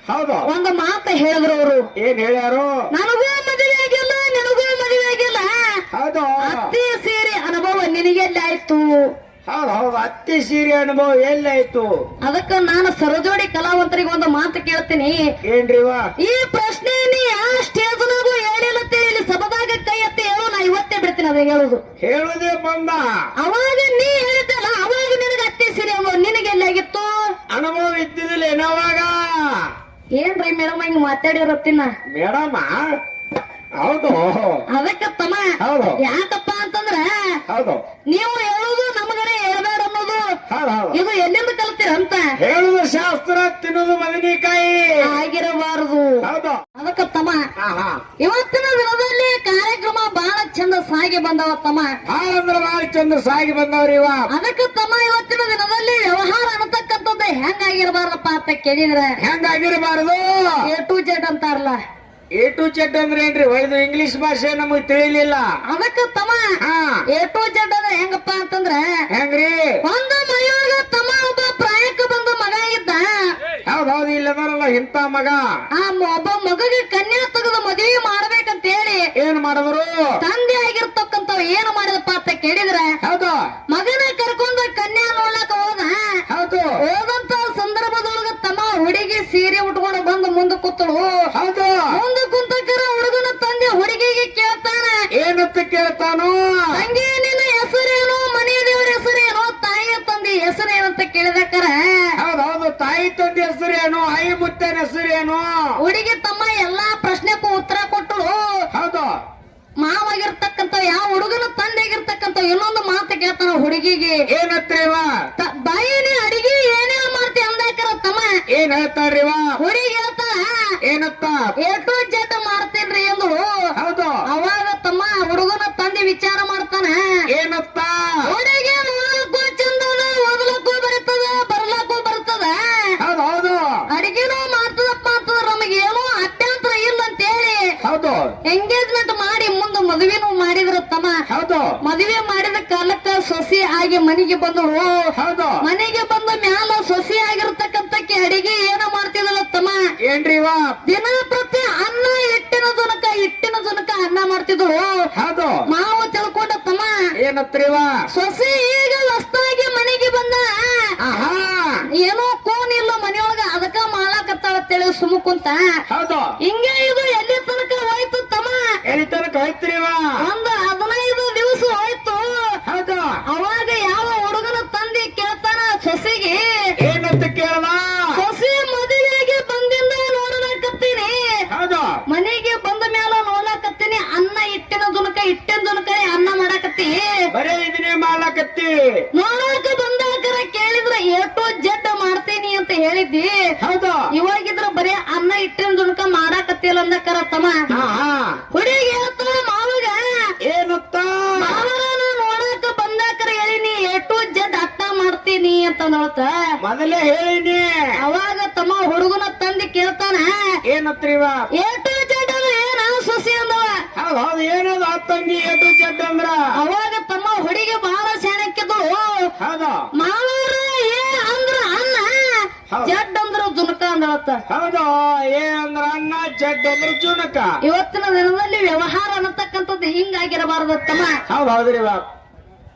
ಹೌದು. ಒಂದು ಮಾತು ಹೇಳಿದ್ರು ಅವರು. ಏನ್ ಹೇಳ್ಯಾರು? ನನಗೂ ಮದುವೆ ಆಗಿಲ್ಲ, ನಿನಗೂ ಮದುವೆ ಆಗಿಲ್ಲ, ಹೌದು. ಅತ್ತಿ ಸೀರೆ ಅನುಭವ ನಿನಗೆಲ್ಲ ಆಯ್ತು. ಹೌದು ಹೌದು, ಅತ್ತಿ ಸೀರೆ ಅನುಭವ ಎಲ್ಲಾಯ್ತು? ಅದಕ್ಕ ನಾನು ಸರಜೋಡಿ ಕಲಾವಂತರಿಗೆ ಒಂದು ಮಾತು ಕೇಳ್ತೀನಿ. ಏನ್ರಿವ? ಈ ಪ್ರಶ್ನೆ ನೀ ಯಾವ ಸ್ಟೇಜ್ನಾಗೂ ಹೇಳಿಲ್ಲ ಇಲ್ಲಿ ಸಭದಾಗ ಕೈ ಎತ್ತಿ ಹೇಳು, ನಾ ಇವತ್ತೇ ಬಿಡ್ತೀನಿ ಅದ ಹೇಳುದು. ಹೇಳುದೇ ಬಂದ. ಅವಾಗ ನೀ ಹೇಳಿದ್ದಲ್ಲ, ಅವಾಗ ನಿನಗೆ ಅತ್ತಿ ಸೀರೆ ಅನುಭವ ನಿನಗೆಲ್ಲಾಗಿತ್ತು? ಅನುಭವ ಇದ್ದಿದ್ದಿಲ್ಲ ಏನವಾಗ? ಏನ್ರಿ ಮೇಡಮ್ ಹಿಂಗ್ ಮಾತಾಡಿರತ್ತಿನ? ಮೇಡಮ್ಮ ಹೌದು. ಅದಕ್ಕೆ ತಮ್ಮ ಹೌದು. ಯಾಕಪ್ಪ ಅಂತಂದ್ರ ಹೌದು. ನೀವು ಹೇಳುದು ನಮಗರೆ ಹೇಳ್ಬೇಡ ಅನ್ನೋದು ಹೌದು ಹೌದು. ಇದು ಎಲ್ಲಿಂದ ಕಲ್ತೀರಂತ? ಹೇಳುದು ಶಾಸ್ತ್ರ, ತಿನ್ನುದು ಬದನೆಕಾಯಿ ಆಗಿರಬಾರದು. ಹೌದು. ಅದಕ್ಕೆ ತಮ್ಮ ಹಾ ಹಾ, ಇವತ್ತಿನ ದಿನದಲ್ಲಿ ಕಾರ್ಯಕ್ರಮ ಬಹಳ ಚಂದ ಸಾಗಿ ಬಂದವ ತಮ್ಮ. ಭಾಳ ಅಂದ್ರೆ ಭಾಳ ಚಂದ್ರ ಸಾಗಿ ಬಂದವ್ರಿ ಇವ. ಅದಕ್ಕೆ ತಮ್ಮ ಇವತ್ತಿನ ದಿನದಲ್ಲಿ ವ್ಯವಹಾರ ಅನ್ನತಕ್ಕಂಥದ್ದು ಹೆಂಗಾಗಿರಬಾರ್ದಪ್ಪ ಅಂತ ಕೇಳಿದ್ರೆ ಹೆಂಗಾಗಿರಬಾರದು? A to Z ಅಂತಾರಲ್ಲ. A to Z ಅಂದ್ರೆ ಏನ್ರಿ? ಇದು ಇಂಗ್ಲಿಷ್ ಭಾಷೆ ನಮಗ್ ತಿಳಿಲಿಲ್ಲ. ಅದಕ್ಕೆ ತಮ್ಮ ಹಾ, A to Z ಅಂದ್ರೆ ಹೆಂಗಪ್ಪ ಅಂತಂದ್ರೆ ಹೆಂಗ್ರಿ? ಒಂದು ಮನೆಯೊಳಗ ತಮ್ಮ ಒಬ್ಬ ಪ್ರಾಯಕ್ಕೆ ಬಂದ ಮಗ ಇದ್ದ. ಹೌದ್ ಹೌದು, ಇಲ್ಲದಾರಲ್ಲ ಇಂತ ಮಗ. ಆ ಒಬ್ಬ ಮಗಗೆ ಕನ್ಯಾ ತೆಗೆದು ಮದುವೆ ಮಾಡ್ಬೇಕಂತ ಹೇಳಿ ಏನ್ ಮಾಡಿದ್ರು? ತಂದೆ ಆಗಿರ್ತಕ್ಕಂಥವ್ ಏನು ಮಾಡಿದಪ್ಪ ಅಂತ ಕೇಳಿದ್ರೆ ಹೌದು ಮಗನ ಕರ್ಕೊಂಡ ಕನ್ಯಾ ನೋಡ್ಲಕ್ಕ ಹೋದ. ಹೌದು ಹೋದಂತ ಸಂದರ್ಭದೊಳಗ ತಮ್ಮ ಹುಡುಗಿ ಸೀರೆ ಉಟ್ಕೊಂಡು ಬಂದು ಮುಂದೆ ಕೂತಳು. ಹೌದು. ಮುಂದೆ ಕುಂತಕರ ಹುಡುಗನ ತಂದೆ ಹುಡುಗಿಗೆ ಕೇಳ್ತಾನ, ಏನಂತ ಕೇಳ್ತಾನು? ತಂಗಿ ನಿನ್ನ ಹೆಸರೇನು, ಮನೆ ದೇವರ ಹೆಸರೇನು, ತಾಯಿಯ ತಂದೆ ಹೆಸರೇನಂತ ಕೇಳಿದಕರ ಹೌದು ಹೌದು, ತಾಯಿ ತಂದೆ ಹೆಸರೇನು, ಐ ಮುತ್ತನ ಹೆಸರೇನು? ಹುಡುಗಿ ತಮ್ಮ ಎಲ್ಲಾ ಪ್ರಶ್ನೆಗೂ ಉತ್ತರ ಕೊಟ್ಟಳು. ಹೌದು. ಮಾವಾಗಿರ್ತಕ್ಕಂಥ ಯಾವ ಹುಡುಗನ ತಂದೆ ಆಗಿರ್ತಕ್ಕಂಥ ಇನ್ನೊಂದು ಮಾತು ಕೇಳ್ತಾನ ಹುಡುಗಿಗೆ. ಏನತ್ರಿವ? ಬಾಯಿನಿ ಅಡಿಗೆ ಏನೇನ ಮಾಡ್ತಿ ಅಂದಾಕರ ತಮ್ಮ ಏನ್ ಹೇಳ್ತಾರ್ರಿವ? ಹುಡುಗಿ ಹೇಳ್ತಾಳ ಏನತ್ತ? A to Z ಮಾಡ್ತೇನ್ರಿ ಎಂದು. ಹೌದು. ಅವಾಗ ತಮ್ಮ ಹುಡುಗನ ತಂದೆ ವಿಚಾರ ಮಾಡ್ತಾನ, ಏನತ್ತ? ಹುಡುಗಿ ನೋಡಕ್ಕೂ ಚಂದದ, ಓದಲಕ್ಕೂ ಬರ್ತದ, ಬರ್ಲಕ್ಕೂ ಬರ್ತದ, ಹೌದು ಹೌದು. ಅಡಿಗೆನೂ ಮಾಡ್ತದಪ್ಪ ಅಂತಂದ್ರ ನಮಗೆ ಏನೋ ಅಭ್ಯಂತರ ಇಲ್ಲ ಅಂತ ಹೇಳಿ ಹೌದು ಎಂಗೇಜ್ಮೆಂಟ್ ಮಾಡಿ ಮುಂದೆ ಮದುವೆನೂ ಮಾಡಿದ್ರ ತಮ್ಮ. ಹೌದು. ಮದುವೆ ಮಾಡಿದ ಕಾಲಕ್ಕ ಸೊಸಿ ಆಗಿ ಮನೆಗೆ ಬಂದಳು. ಹೌದು. ಮನೆಗೆ ಬಂದ ಮ್ಯಾಲ ಸೊಸಿ ಆಗಿರ್ತಕ್ಕಂಥಕ್ಕೆ ಅಡಿಗೆ ಏನ ಮಾಡ್ತಿದಲ್ಲ ತಮ್ಮ? ಏನ್ರಿವ? ದಿನ ಪ್ರತಿ ಅನ್ನ ಹಿಟ್ಟಿನ ಜನಕ ಅನ್ನ ಮಾಡ್ತಿದ್ರು. ಹೌದು. ಮಾವು ತಿಳ್ಕೊಂಡ ತಮ್ಮ ಏನತ್ರಿವ? ಸೊಸಿ ಈಗ ಹೊಸ್ತಾಗಿ ಮನೆಗೆ ಬಂದ. ಆಹಾ, ಏನೋ ಕೋನ್ ಇಲ್ಲ ಮನೆಯೊಳಗ, ಅದಕ್ಕ ಮಾಡಾಕತ್ತಾಳ ತಿಳಿ ಸುಮ್ಮ ಕುಂತ. ಹೌದು. ಹಿಂಗೆ ಇದು ಎಲ್ಲಿ ತನಕ ಹೋಯ್ತು ತಮ್ಮ? ಎಲ್ಲಿ ತನಕ ಹೋಯ್ತ್ರಿವ? ಒಂದು 15 ದಿವಸ ಹೋಯ್ತು. ಹೌದು. ಅವಾಗ ಯಾವ ಹುಡುಗನ ತಂದೆ ಕೇಳ್ತಾನ ಸೊಸಿಗೆ, ಏನಂತ ಕೇಳಲ್ಲ? ಸೊಸಿ ಮದುವೆಗೆ ಬಂದಿಂದ ನೋಡಲಾಕತ್ತೀನಿ, ಹೌದು. ಮನೆಗೆ ಬಂದ ಮ್ಯಾಲ ನೋಡ್ಲಾಕತ್ತೀನಿ, ಅನ್ನ ಹಿಟ್ಟಿನ ಜುನಕ ಅನ್ನ ಮಾಡಾಕತ್ತಿ, ಬರೇ ಇದನ್ನೇ ಮಾಡ್ಲಾಕತ್ತಿ. ನೋಡಾಕ ಬಂದಾಕರ ಕೇಳಿದ್ರ A to Z ಮಾಡ್ತೀನಿ ಅಂತ ಹೇಳಿದ್ದಿ. ಹೌದು. ಇವಾಗಿದ್ರ ಬರೀ ಅನ್ನ ಹಿಟ್ಟಿನ ಜುನಕ ಮಾಡಾಕತ್ತಿಲ್ಲ ಅಂದಕರ ತಮ್ಮ. ಆಹಾ, ಹುಡುಗಿ ಹೇಳ್ತಾಳ ಮಾವಗ, ಏನತ್ತ? ಮಾವರ ನೋಡಾಕ ಬಂದಾಕರ ಹೇಳಿನಿ A to Z ಅಟ್ಟ ಮಾಡ್ತೀನಿ ಅಂತ ನೋಡ್ತ. ಮೊದಲೇ ಹೇಳಿನಿ. ಅವಾಗ ತಮ್ಮ ಹುಡುಗನ ತಂದೆ ಕೇಳ್ತಾನ, ಏನತ್ರಿವ? A to Z ಅಂದ್ರೆ ಏನ ಸೊಸಿ ಅಂದವ. ಹೌದು ಹೌದು, ಏನದು ಹತ್ತಂಗಿ A to Z ಅಂದ್ರ? ಅವಾಗ ತಮ್ಮ ಹುಡುಗಿ ಬಹಳ ಶಾಣಕ್ಕಿದ್ದಳು. ಹೌದು. ಮಾವರ ಏ ಅಂದ್ರ ಅನ್ನ, ಹೌದು. ಜಡ್ ಅಂದ್ರ ಜುನಕ ಅಂದಳತ್ತ. ಹೌದು. ಏ ಅಂದ್ರ ಅನ್ನ, ಜಡ್ ಅಂದ್ರ ಜುನಕ. ಇವತ್ತಿನ ದಿನದಲ್ಲಿ ವ್ಯವಹಾರ ಅನ್ನತಕ್ಕಂಥದ್ದು ಹಿಂಗಾಗಿರಬಾರದು ತಮ್ಮ. ಹೌದು ಹೌದ್ರಿವ.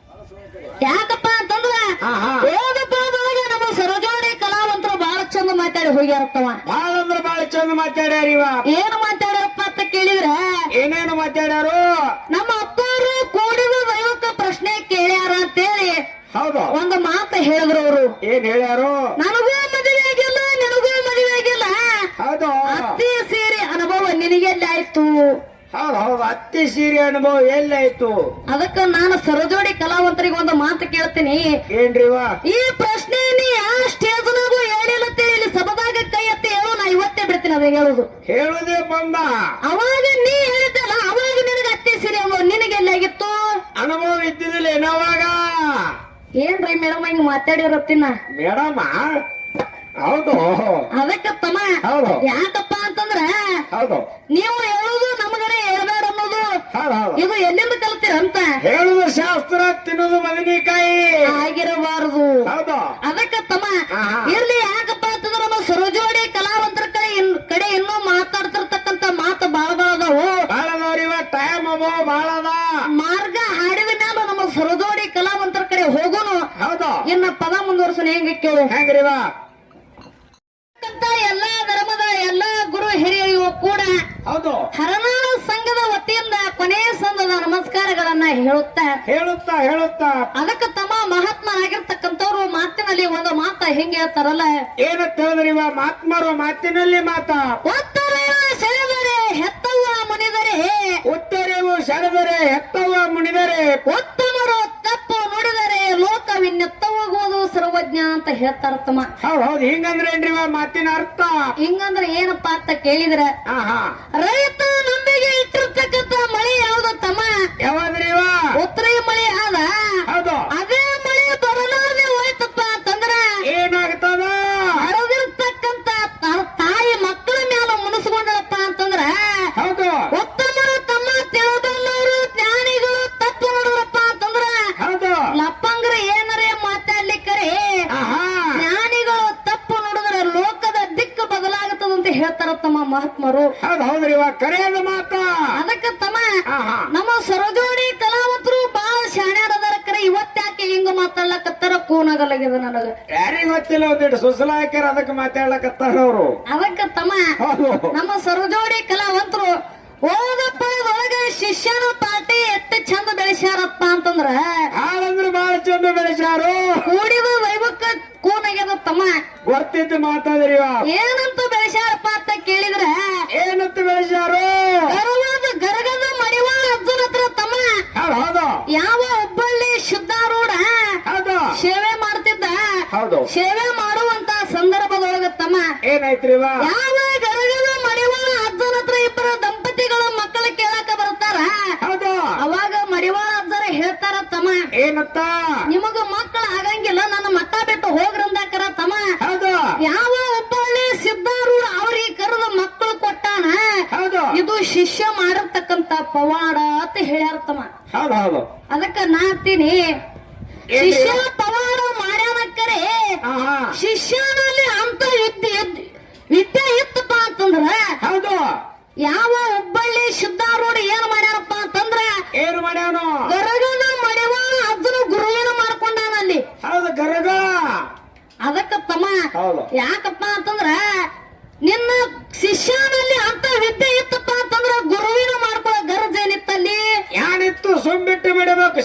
ಯಾಕಪ್ಪ ಅಂತಂದ್ರ ಆಹಾ, ವೇದಪಾದೊಳಗೆ ನಮ್ಮ ಸರಜೋಡಿ ಕಲಾವಂತರು ಬಹಳ ಚಂದ ಮಾತಾಡಿ ಹೋಗ್ಯಾರತ್ತವ. ಬಾಳ ಅಂದ್ರ ಬಾಳ ಚಂದ ಮಾತಾಡ್ಯಾರಿವ. ಏನು ಮಾತಾಡ್ಯಾರಪ್ಪ ಅಂತ ಕೇಳಿದ್ರೆ ಏನೇನು ಮಾತಾಡ್ಯಾರು? ನಮ್ಮ ಅಪ್ಪವರು ಕೂಡಿದ ದೈವಕ್ಕೆ ಪ್ರಶ್ನೆ ಕೇಳ್ಯಾರ ಅಂತೇಳಿ ಹೌದು. ಒಂದು ಮಾತು ಹೇಳಿದ್ರು ಅವರು. ಏನ್ ಹೇಳ್ಯಾರು? ನನಗೂ ಮದುವೆ ಆಗಿಲ್ಲ, ನಿನಗೂ ಮದುವೆ ಆಗಿಲ್ಲ, ಹೌದು. ಅತ್ತಿ ಸೀರೆ ಅನುಭವ ನಿನಗೆಲ್ಲ ಆಯ್ತು. ಹೌದು ಹೌದು, ಅತ್ತಿ ಸೀರೆ ಅನುಭವ ಎಲ್ಲಾಯ್ತು? ಅದಕ್ಕ ನಾನು ಸರಜೋಡಿ ಕಲಾವಂತರಿಗೆ ಒಂದು ಮಾತು ಕೇಳ್ತೀನಿ. ಏನ್ರಿವ? ಈ ಪ್ರಶ್ನೆ ನೀ ಯಾವ ಸ್ಟೇಜ್ನಾಗೂ ಹೇಳಿಲ್ಲ ಇಲ್ಲಿ ಸಭದಾಗ ಕೈ ಎತ್ತಿ ಹೇಳು, ನಾ ಇವತ್ತೇ ಬಿಡ್ತೀನಿ ಅದ ಹೇಳುದು. ಹೇಳುದೇ ಬಂದ. ಅವಾಗ ನೀ ಹೇಳಿದ್ದಲ್ಲ, ಅವಾಗ ನಿನಗೆ ಅತ್ತಿ ಸೀರೆ ಅನುಭವ ನಿನಗೆಲ್ಲಾಗಿತ್ತು? ಅನುಭವ ಇದ್ದಿದ್ದಿಲ್ಲ ಏನವಾಗ? ಏನ್ರಿ ಮೇಡಮ್ ಹಿಂಗ್ ಮಾತಾಡಿರತ್ತಿನ? ಮೇಡಮ್ಮ ಹೌದು. ಅದಕ್ಕ ತಮ್ಮ ಹೌದು. ಯಾಕಪ್ಪ ಅಂತಂದ್ರ ಹೌದು. ನೀವು ಹೇಳುದು ನಮಗರೆ ಹೇಳ್ಬೇಡ ಅನ್ನೋದು ಹೌದು ಹೌದು. ಇದು ಎಲ್ಲಿಂದ ಕಲ್ತೀರಂತ? ಹೇಳುದು ಶಾಸ್ತ್ರ, ತಿನ್ನುದು ಬದನೆಕಾಯಿ ಆಗಿರಬಾರದು. ಹೌದು. ಅದಕ್ಕ ತಮ್ಮ ಆಹಾ. ಇರ್ಲಿ. ಯಾಕಪ್ಪ ಅಂತಂದ್ರ ನಮ್ಮ ಸರೋಜೋಡಿ ಕಲಾವಂತರ ಕೈ ಪದ ಮುಂದುವರ್ಸನ ಹೆಂಗ ಕೇಳು. ಹೆಂಗ್ರಿವ? ಅಂತ ಎಲ್ಲಾ ಧರ್ಮದ ಎಲ್ಲಾ ಗುರು ಹಿರಿಯರಿಗೂ ಕೂಡ ಹೌದು, ಹರನಾಳ ಸಂಘದ ವತಿಯಿಂದ ಕೊನೆಯ ಸಂದದ ನಮಸ್ಕಾರಗಳನ್ನ ಹೇಳುತ್ತಾ ಹೇಳುತ್ತಾ ಹೇಳುತ್ತಾ ಅದಕ್ಕೆ ತಮ್ಮ ಮಹಾತ್ಮರಾಗಿರ್ತಕ್ಕಂಥವ್ರು ಮಾತಿನಲ್ಲಿ ಒಂದು ಮಾತ ಹೆಂಗೆ ಹೇಳ್ತಾರಲ್ಲ, ಏನಂತ ಹೇಳಿದ್ರಿವ? ಮಾತ್ಮರು ಮಾತಿನಲ್ಲಿ ಮಾತಾ. ಉತ್ತರೆಯ ಸೆಳೆದರೆ ಹೆತ್ತವ್ವ ಮುನಿದರೆ, ಉತ್ತರವು ಸೆಳೆದರೆ ಹೆತ್ತವ ಮುನಿದರೆ, ಉತ್ತಮರು ತಪ್ಪು ನುಡಿದರೆ ಲೋಕವಿನ್ನೆತ್ತ ಹೋಗುವುದು ಸರ್ವಜ್ಞ ಅಂತ ಹೇಳ್ತಾರ ತಮ್ಮ. ಹೌದ್ ಹೌದು. ಹಿಂಗಂದ್ರೇನ್ರಿವ ಮಾತಿನ ಅರ್ಥ? ಹಿಂಗಂದ್ರೆ ಏನಪ್ಪಾ ಅಂತ ಕೇಳಿದ್ರ, ಹಾ ರೈತ ನಂಬಿಗೆ ಇಟ್ಟಿರ್ತಕ್ಕಂಥ ಮಳೆ ಯಾವ್ದು ತಮ್ಮ? ಯಾವಾದ್ರಿವ? ಉತ್ತರ ಮಳೆ ಆದ, ಹೌದು. ಅದೇ ಮಳೆ ಬರಲಾರದೆ ಹೋಯ್ತಪ್ಪ ಅಂತಂದ್ರ ಏನಾಗ್ತದ? ಹರಿದಿರ್ತಕ್ಕಂಥ ತಾಯಿ ಮಕ್ಕಳ ಮೇಲೆ ಮುನಿಸ್ಕೊಂಡಪ್ಪ ಅಂತಂದ್ರ ಹೌದು, ಉತ್ತಮರು ತಮ್ಮ ತಿಳಿದಲ್ಲವರು ಜ್ಞಾನಿಗಳು ತಪ್ಪು ನೋಡ್ರಪ್ಪ ಅಂತಂದ್ರ ಹೌದು. ಲಪ್ಪಂಗ್ರ ಏನರೇ ಮಾತಾಡ್ಲಿಕ್ಕರೆ ಆಹಾ, ಜ್ಞಾನಿಗಳು ತಪ್ಪು ನೋಡಿದ್ರೆ ಲೋಕದ ದಿಕ್ಕು ಬದಲಾಗುತ್ತದಂತ ಹೇಳ್ತಾರ ತಮ್ಮ ಮಹಾತ್ಮರು. ಹೌದ್ ಹೌದ್ರಿವ, ಕರೆಯದ ಮಾತ. ಅದಕ್ಕೆ ತಮ್ಮ ಆಹಾ, ನಮ್ಮ ಸರೋಜೋಡಿ ಕಲಾವಂತರು ಬಹಳ ಶಾಣ್ಯಾರದಾರ ಕರೆ ಇವತ್ತ್ಯಾಕೆ ಹಿಂಗ ಮಾತಾಡ್ಲಕತ್ತಾರ ಕೂನಾಗಲಾಗ್ಯದ ನನಗ. ಯಾರಿಗ ಗೊತ್ತಿಲ್ಲ, ಒಂದಿಟ್ಟು ಸುಸಲ ಹಾಕ್ಯಾರ ಅದಕ್ಕೆ ಮಾತಾಡ್ಲಕತ್ತಾರ ಅವ್ರು. ಅದಕ್ಕೆ ತಮ್ಮ ಹೌದು, ನಮ್ಮ ಸರೋಜೋಡಿ ಕಲಾವಂತರು ಓದಪ್ಪದೊಳಗ ಶಿಷ್ಯನ ಪಾಟಿ ಎಷ್ಟು ಚಂದ ಬೆಳೆಸ್ಯಾರಪ್ಪ ಅಂತಂದ್ರ ಹಾಳಂದ್ರೆ ಬಹಳ ಚಂದ ಬೆಳೆಸ್ಯಾರು. ಕೂಡಿದ ದೈವಕ್ಕ ಕೂನಾಗ್ಯದ ತಮ್ಮ. ಗೊತ್ತಿದ್ದು ಮಾತಾದ್ರಿವ. ಏನಂತ ಬೆಳೆಸ್ಯಾರಪ್ಪ ಅಂತ ಕೇಳಿದ್ರ, ಏನಂತ ಬೆಳೆಸ್ಯಾರು? ಗರಗದ ಮಡಿವಾಳ ಅರ್ಜುನ ಹತ್ರ ತಮ್ಮ ಹೌದು ಹೌದು ಯಾವ ಹುಬ್ಬಳ್ಳಿ ಶುದ್ಧಾರೂಢ ಹೌದು ಸೇವೆ ಮಾಡ್ತಿದ್ದ, ಹೌದು. ಸೇವೆ ಮಾಡುವಂತ ಸಂದರ್ಭದೊಳಗ ತಮ್ಮ ಏನಾಯ್ತ್ರಿವ? ಯಾವ ಗರಗದ ಮಡಿವಾಳ ಅರ್ಜುನ ಹತ್ರ ಇಬ್ಬರು ದಂಪತಿಗಳು ಮಕ್ಕಳ ಕೇಳಕ ಬರ್ತಾರ. ಹೌದು. ಅವಾಗ ಮಡಿವಾಳ ಅರ್ಜುನ ಹೇಳ್ತಾರ ತಮ್ಮ, ಏನಂತ? ನಿಮಗ ಮಕ್ಕಳು ಆಗಂಗಿಲ್ಲ, ನನ್ನ ಮಠ ಬಿಟ್ಟು ಹೋಗ್ರಂದಾಕರ ತಮ್ಮ. ಹೌದು ಯಾವ ಹುಬ್ಬಳ್ಳಿ ಸಿದ್ಧಾರೂಢ ಅವ್ರಿಗೆ ಕರೆದು ಮಕ್ಕಳು ಕೊಟ್ಟಾನ, ಹೌದು ಇದು ಶಿಷ್ಯ ಮಾಡಿರ್ತಕ್ಕಂತ ಪವಾಡ ಅಂತ ಹೇಳ್ಯಾರ ತಮ್ಮ. ಹೌದು ಹೌದು. ಅದಕ್ಕ ನಾ ಅಂತೀನಿ, ಶಿಷ್ಯ ಪವಾಡ ಮಾಡ್ಯಾನಕ್ಕರೆ ಆಹಾ, ಶಿಷ್ಯನಲ್ಲಿ ಅಂತ ವಿದ್ಯೆ ಇತ್ತಪ್ಪ ಅಂತಂದ್ರ ಹೌದು. ಯಾವ ಹುಬ್ಬಳ್ಳಿ ಸಿದ್ಧಾರೂಢ ಏನ್ ಮಾಡ್ಯಾರಪ್ಪ ಅಂತಂದ್ರ ಏನು ಮಾಡ್ಯಾನು? ಗರಗದ ಮಡಿವಾಳ ಅರ್ಜುನ ಗುರುವಿನ ಮಾಡ್ಕೊಂಡಾನಲ್ಲಿ. ಹೌದು, ಗರಗಳ. ಅದಕ್ಕ ತಮ್ಮ ಹೌದು. ಯಾಕಪ್ಪ ಅಂತಂದ್ರ ನಿನ್ನ ಶಿಷ್ಯನಲ್ಲಿ ಅಂತ ವಿದ್ಯೆ ಇತ್ತಪ್ಪ ಅಂತಂದ್ರ ಗುರುವಿನ ಮಾಡ್ಕೊಳ್ಳೋ ಗರಜ್ ಏನಿತ್ತಲ್ಲಿ ಯಾನಿತ್ತು? ಸುಮ್ಬಿಟ್ಟು ಬಿಡಬೇಕು.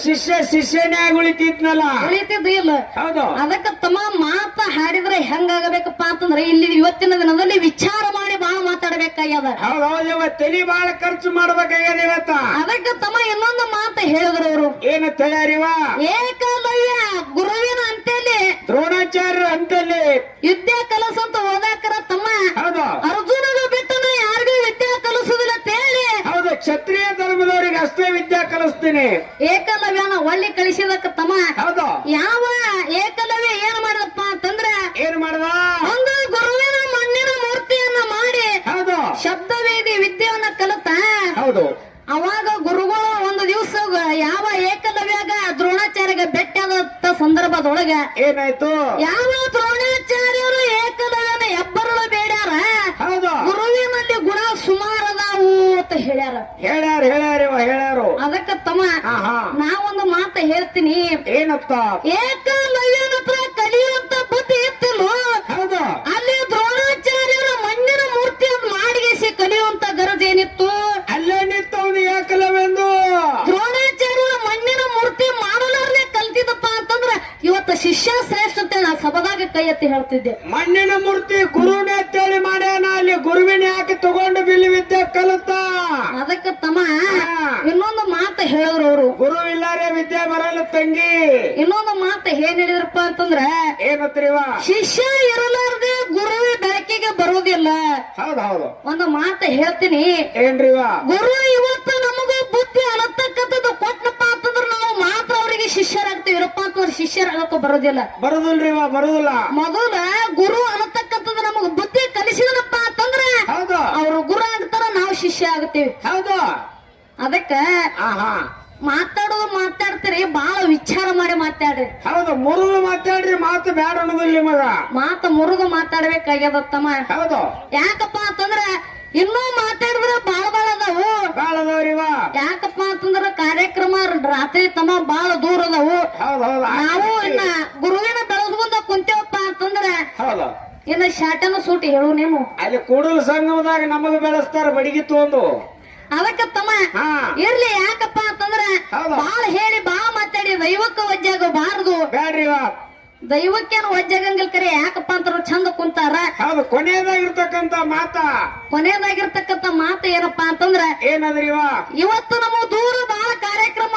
ಶಿಷ್ಯನೇ ಉಳಿತಿದ್ನಲ್ಲ. ಉಳಿತಿದ್ದು ಇಲ್ಲ. ಹೌದು. ಅದಕ್ಕ ತಮ್ಮ ಮಾತ ಹಾಡಿದ್ರೆ ಹೆಂಗಾಗಬೇಕಪ್ಪ ಅಂತಂದ್ರೆ ಇಲ್ಲಿ ಇವತ್ತಿನ ದಿನದಲ್ಲಿ ವಿಚಾರ ಮಾಡಿ ಬಹಳ ಮಾತಾಡ್ಬೇಕಾಗ್ಯದ. ಹೌದು ಹೌದು. ತಲಿ ಬಹಳ ಖರ್ಚು ಮಾಡ್ಬೇಕಾಗ್ಯದ ಇವತ್ತ. ಅದಕ್ಕ ತಮ್ಮ ಇನ್ನೊಂದು ಮಾತು ಹೇಳಿದ್ರು ಅವರು, ಏನು ತಯಾರಿವ? ಏಕಲವ್ಯ ಗುರುವಿನ ಅಂತೇಳಿ ದ್ರೋಣಾಚಾರ್ಯರು ಅಂತಲ್ಲಿ ವಿದ್ಯಾ ಕಲಸಂತ ಓದಾಕರ ತಮ್ಮ. ಹೌದು ಅರ್ಜುನಗ ಬಿಟ್ಟನ ಯಾರಿಗೂ ವಿದ್ಯಾ ಕಲಿಸುದಿಲ್ಲ ಅಂತೇಳಿ ಹೌದು. ಕ್ಷತ್ರಿಯ ಧರ್ಮದವರಿಗೆ ಅಷ್ಟೇ ವಿದ್ಯಾ ಕಲಿಸ್ತೀನಿ. ಏಕಲವ್ಯನ ಒಳ್ಳಿ ಕಳಿಸಿದಕ್ಕ ತಮ್ಮ. ಹೌದು. ಯಾವ ಏಕಲವ್ಯ ಏನ್ ಮಾಡಿದಪ್ಪ ಅಂತಂದ್ರ ಏನ್ ಮಾಡ್ದ? ಒಂದು ಗುರುವಿನ ಮಣ್ಣಿನ ಮೂರ್ತಿಯನ್ನ ಮಾಡಿ ಹೌದು ಶಬ್ದವೇದಿ ವಿದ್ಯೆಯನ್ನ ಕಲಿತ. ಹೌದು. ಅವಾಗ ಗುರುಗಳು ಒಂದು ದಿವಸ ಯಾವ ಏಕಲವ್ಯಾಗ ದ್ರೋಣಾಚಾರ್ಯಗ ಬೆಟ್ಟಾದ ಸಂದರ್ಭದೊಳಗ ಏನಾಯ್ತು? ಯಾವ ದ್ರೋಣಾಚಾರ್ಯರು ಏಕಲವ್ಯನ ಎಬ್ಬರಳು ಬೇಡ್ಯಾರ, ಹೌದು. ಗುರುವಿನಲ್ಲಿ ಗುಣ ಸುಮಾರದಾವು ಅಂತ ಹೇಳ್ಯಾರ. ಹೇಳ್ಯಾರು. ಅದಕ್ಕ ತಮ್ಮ ಆಹಾ, ನಾವೊಂದು ಮಾತು ಹೇಳ್ತೀನಿ, ಏನತ್ತ? ಏಕಲವ್ಯನ ಹತ್ರ ಕಲಿಯುವಂತ ಬುದ್ಧಿ ಇತ್ತಿಲ್ವೋ, ಹೌದು. ಅಲ್ಲಿ ದ್ರೋಣಾಚಾರ್ಯರ ಮಣ್ಣಿನ ಮೂರ್ತಿ ಮಾಡಿಗೆಸಿ ಕಲಿಯುವಂತ ಗರಜ್ ಏನಿತ್ತು? ಅಲ್ಲೇ ನಿಂತವನು ಏಕಲವೆಂದು. ದ್ರೋಣಾಚಾರ್ಯರ ಮಣ್ಣಿನ ಮೂರ್ತಿ ಮಾಡಲಾರದೆ ಕಲ್ತಿದ್ದಪ್ಪ ಅಂತಂದ್ರ ಇವತ್ತು ಶಿಷ್ಯ ಶ್ರೇಷ್ಠ ಅಂತ ನಾ ಸಭದಾಗ ಕೈ ಎತ್ತಿ ಹೇಳ್ತಿದ್ದೆ. ಮಣ್ಣಿನ ಮೂರ್ತಿ ಗುರುವಿನ ಅಂತೇಳಿ ಮಾಡ್ಯಾನ. ಅಲ್ಲಿ ಗುರುವಿನ ಯಾಕೆ ತಗೊಂಡು ಬಿಲ್ಲಿ ವಿದ್ಯೆ ಕಲಿತ. ಅದಕ್ಕ ತಮ್ಮ ಇನ್ನೊಂದು ಮಾತು ಹೇಳಿದ್ರು ಅವರು, ಗುರುವಿಲ್ಲಾರೆ ವಿದ್ಯೆ ಬರಲ್ಲ ತಂಗಿ. ಇನ್ನೊಂದು ಮಾತು ಏನ್ ಹೇಳಿದ್ರಪ್ಪ ಅಂತಂದ್ರ, ಏನತ್ರಿವ? ಶಿಷ್ಯ ಇರಲಾರದೆ ಗುರುವಿ ಬೆಳಕಿಗೆ ಬರುವುದಿಲ್ಲ. ಹೌದು ಹೌದು. ಒಂದು ಮಾತು ಹೇಳ್ತೀನಿ, ಏನ್ರಿವ? ಗುರು ಇವತ್ತು ನಮಗ ಬುದ್ಧಿ ಅನ್ನತಕ್ಕಂಥದ್ದು ಕೊಟ್ಟಪ್ಪ ಅಂತಂದ್ರ ನಾವು ಮಾತ್ರ ಅವರಿಗೆ ಶಿಷ್ಯರಾಗ್ತೀವಿ. ಇರಪ್ಪ ಅಂತಂದ್ರೆ ಶಿಷ್ಯರಾಗಕ್ಕ ಬರೋದಿಲ್ಲ. ಬರುದಿಲ್ಲ. ಮೊದಲ ಗುರು ಅನ್ನತಕ್ಕಂಥದ್ದು ನಮಗ ಬುದ್ಧಿ ಕಲಿಸಿದನಪ್ಪ ಅಂತಂದ್ರ ಹೌದು. ಅವ್ರು ಗುರು ಆಗ್ತಾರ, ನಾವು ಶಿಷ್ಯ ಆಗ್ತೀವಿ. ಹೌದು. ಅದಕ್ಕ ಆಹಾ, ಮಾತಾಡ್ತೀರಿ ಬಹಳ ವಿಚಾರ ಮಾಡಿ ಮಾತಾಡ್ರಿ. ಹೌದು. ಮುರುಳು ಮಾತಾಡ್ರಿ, ಮಾತು ಬ್ಯಾಡ ಅನ್ನೋದಿಲ್ಲ ನಿಮಗ. ಮಾತು ಮುರುದು ಮಾತಾಡ್ಬೇಕಾಗ್ಯದ ತಮ್ಮ. ಹೌದು. ಯಾಕಪ್ಪ ಅಂತಂದ್ರ ಇನ್ನೂ ಮಾತಾಡಿದ್ರ ಬಾಳ ಅದಾವು. ಬಾಳದವ್ರಿವ. ಯಾಕಪ್ಪ ಅಂತಂದ್ರ ಕಾರ್ಯಕ್ರಮ ರಾತ್ರಿ ತಮ್ಮ ಬಾಳ ದೂರ ಅದಾವು. ಹೌದು. ನಾವು ಇನ್ನ ಗುರುವಿನ ಬೆಳೆದ ಹೌದು. ಇನ್ನ ಶಾಟನು ಸೂಟಿ ಹೇಳು ನೀನು. ಅಲ್ಲಿ ಕೂಡಲ ಸಂಗಮದಾಗ ನಮಗ ಬೆಳೆಸ್ತಾರ ಬಡಿಗಿ ತಗೊಂಡು. ಅದಕ್ಕ ತಮ್ಮ ಹಾ ಇರ್ಲಿ ಯಾಕಪ್ಪ ಅಂತಂದ್ರ ಹೌದು. ಬಾಳ ಹೇಳಿ ಬಾ ಮಾತಾಡಿ ದೈವಕ್ಕ ಒಜ್ಜಾಗಬಾರದು. ಬ್ಯಾಡ್ರಿ ಇವ. ದೈವಕ್ಕೇನು ಒಜ್ಜಾಗಂಗಿಲ್ ಕರೆ ಯಾಕಪ್ಪ ಅಂತಾರ ಚಂದ ಕುಂತಾರ. ಹೌದು, ಕೊನೆಯದಾಗಿರ್ತಕ್ಕಂತ ಮಾತ ಕೊನೆಯದಾಗಿರ್ತಕ್ಕಂತ ಮಾತು ಏನಪ್ಪಾ ಅಂತಂದ್ರ ಏನದ್ರಿ ಇವ? ಇವತ್ತು ನಮ್ಮ ದೂರ ಬಾಳ ಕಾರ್ಯಕ್ರಮ